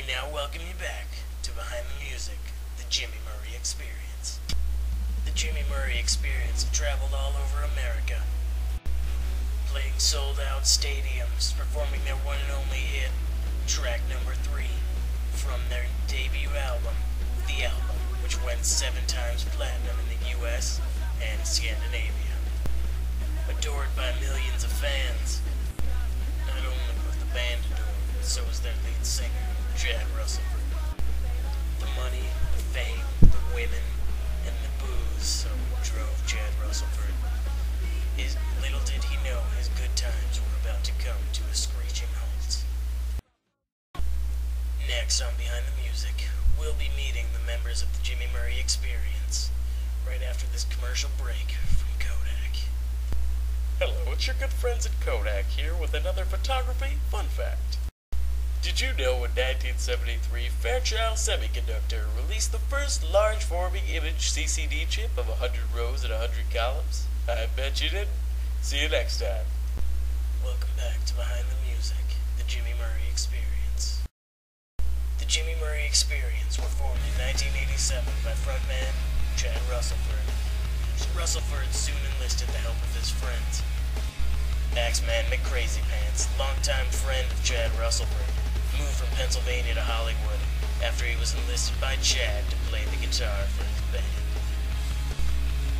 now welcome you back to Behind the Music, the Jimmy Murray Experience. The Jimmy Murray Experience have traveled all over America, playing sold-out stadiums, performing their one and only hit, track number 3, from their debut album, The Album, which went 7 times platinum in the US and Scandinavia. Adored by millions of fans, not only was the band adored, but so was their lead singer, Chad Russellford. The money, the fame, the women, and the booze so drove Chad Russellford. Little did he know his good times were about to come to a screeching halt. Next on Behind the Music, we'll be meeting the members of the Jimmy Murray Experience, right after this commercial break from Kodak. Hello, it's your good friends at Kodak here with another photography fun fact. Did you know in 1973, Fairchild Semiconductor released the first large forming image CCD chip of 100 rows and 100 columns? I bet you didn't. See you next time. Welcome back to Behind the Music, the Jimmy Murray Experience. The Jimmy Murray Experience were formed in 1987 by frontman Chad Russellford. Russellford soon enlisted the help of his friends. Axeman McCrazypants, longtime friend of Chad Russellford, moved from Pennsylvania to Hollywood after he was enlisted by Chad to play the guitar for his band.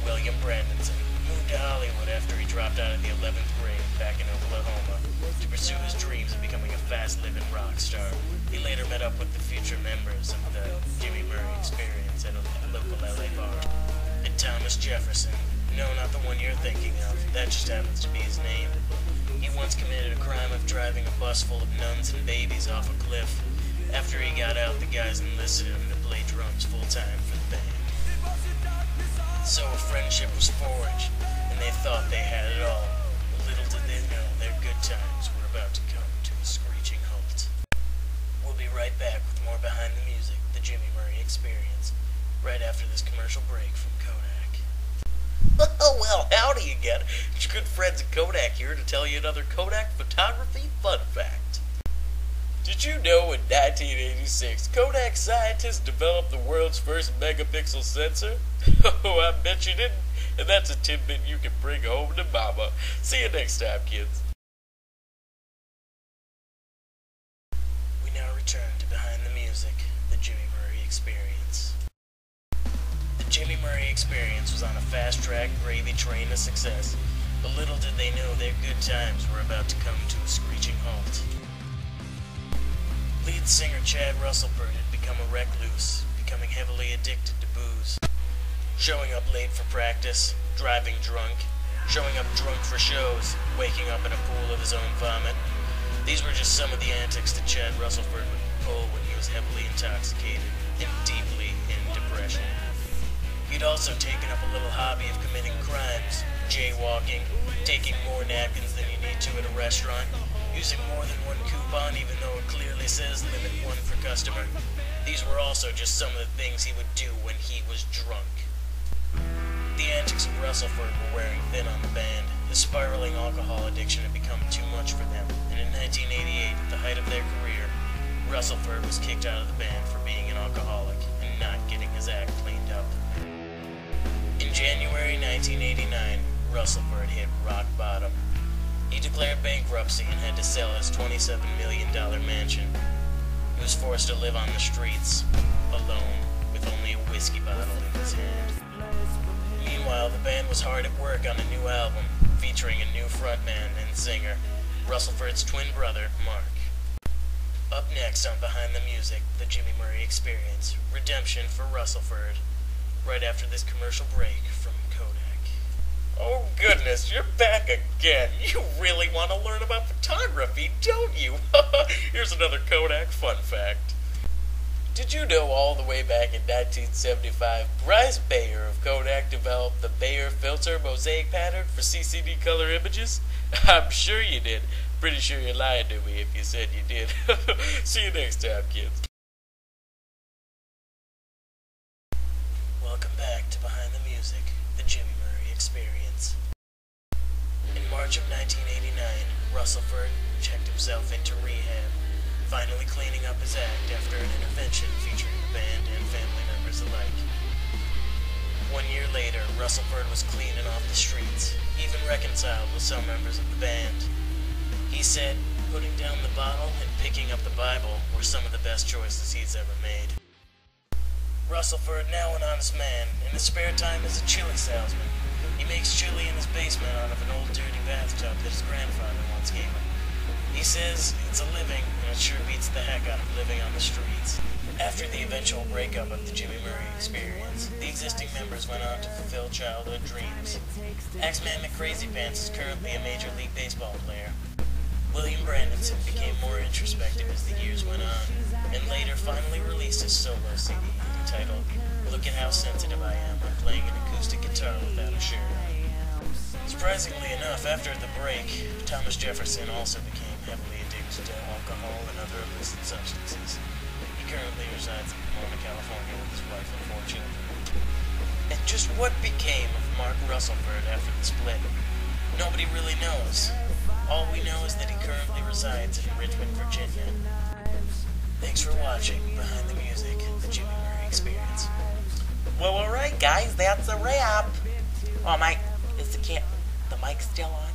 William Brandenson moved to Hollywood after he dropped out of the 11th grade back in Oklahoma to pursue his dreams of becoming a fast-living rock star. He later met up with the future members of the Jimmy Murray Experience at a local LA bar. And Thomas Jefferson, no, not the one you're thinking of, that just happens to be his name. He once committed a crime of driving a bus full of nuns and babies off a cliff. After he got out, the guys enlisted him to play drums full-time for the band. So a friendship was forged, and they thought they had it all. But little did they know their good times were about to come to a screeching halt. We'll be right back with more Behind the Music, the Jimmy Murray Experience, right after this commercial break from Kodak. Oh, well, howdy again. It's your good friends at Kodak here to tell you another Kodak photography fun fact. Did you know in 1986, Kodak scientists developed the world's first megapixel sensor? Oh, I bet you didn't. And that's a tidbit you can bring home to mama. See you next time, kids. We now return to Behind the Music, the Jimmy Murray Experience. The Jimmy Murray Experience was on a fast-track gravy train to success, but little did they know their good times were about to come to a screeching halt. Lead singer Chad Russellford had become a recluse, becoming heavily addicted to booze. Showing up late for practice, driving drunk, showing up drunk for shows, waking up in a pool of his own vomit. These were just some of the antics that Chad Russellford would pull when he was heavily intoxicated and deeply in depression. He'd also taken up a little hobby of committing crimes, jaywalking, taking more napkins than you need to at a restaurant, using more than one coupon even though it clearly says limit 1 per customer. These were also just some of the things he would do when he was drunk. The antics of Russellford were wearing thin on the band. The spiraling alcohol addiction had become too much for them, and in 1988, at the height of their career, Russellford was kicked out of the band for being an alcoholic and not getting his act cleaned up. In January 1989, Russellford hit rock bottom. He declared bankruptcy and had to sell his $27 million mansion. He was forced to live on the streets, alone, with only a whiskey bottle in his hand. Meanwhile, the band was hard at work on a new album, featuring a new frontman and singer, Russellford's twin brother, Mark. Up next on Behind the Music, the Jimmy Murray Experience, Redemption for Russellford, right after this commercial break from Kodak. Oh goodness, you're back again. You really want to learn about photography, don't you? Here's another Kodak fun fact. Did you know all the way back in 1975, Bryce Bayer of Kodak developed the Bayer filter mosaic pattern for CCD color images? I'm sure you did. Pretty sure you're lying to me if you said you did. See you next time, kids. Welcome back to Behind the Music, the Jimmy Murray Experience. In March of 1989, Russellford checked himself into rehab. finally cleaning up his act after an intervention featuring the band and family members alike. 1 year later, Russellford was cleaning off the streets, even reconciled with some members of the band. He said, putting down the bottle and picking up the Bible were some of the best choices he's ever made. Russellford, now an honest man, in his spare time is a chili salesman. He makes chili in his basement out of an old dirty bathtub that his grandfather once gave him. He says it's a living, and it sure beats the heck out of living on the streets. After the eventual breakup of the Jimmy Murray Experience, the existing members went on to fulfill childhood dreams. Axeman McCrazy Pants is currently a Major League Baseball player. William Brandonson became more introspective as the years went on, and later finally released his solo CD entitled Look at How Sensitive I Am I'm Playing an Acoustic Guitar Without a Shirt On. Surprisingly enough, after the break, Thomas Jefferson also became heavily addicted to alcohol and other illicit substances. He currently resides in Pomona, California with his wife and 4 children. And just what became of Mark Russellford after the split? Nobody really knows. All we know is that he currently resides in Richmond, Virginia. Thanks for watching Behind the Music, the Jimmy Murray Experience. Well, alright guys, that's a wrap. Oh, is the mic still on?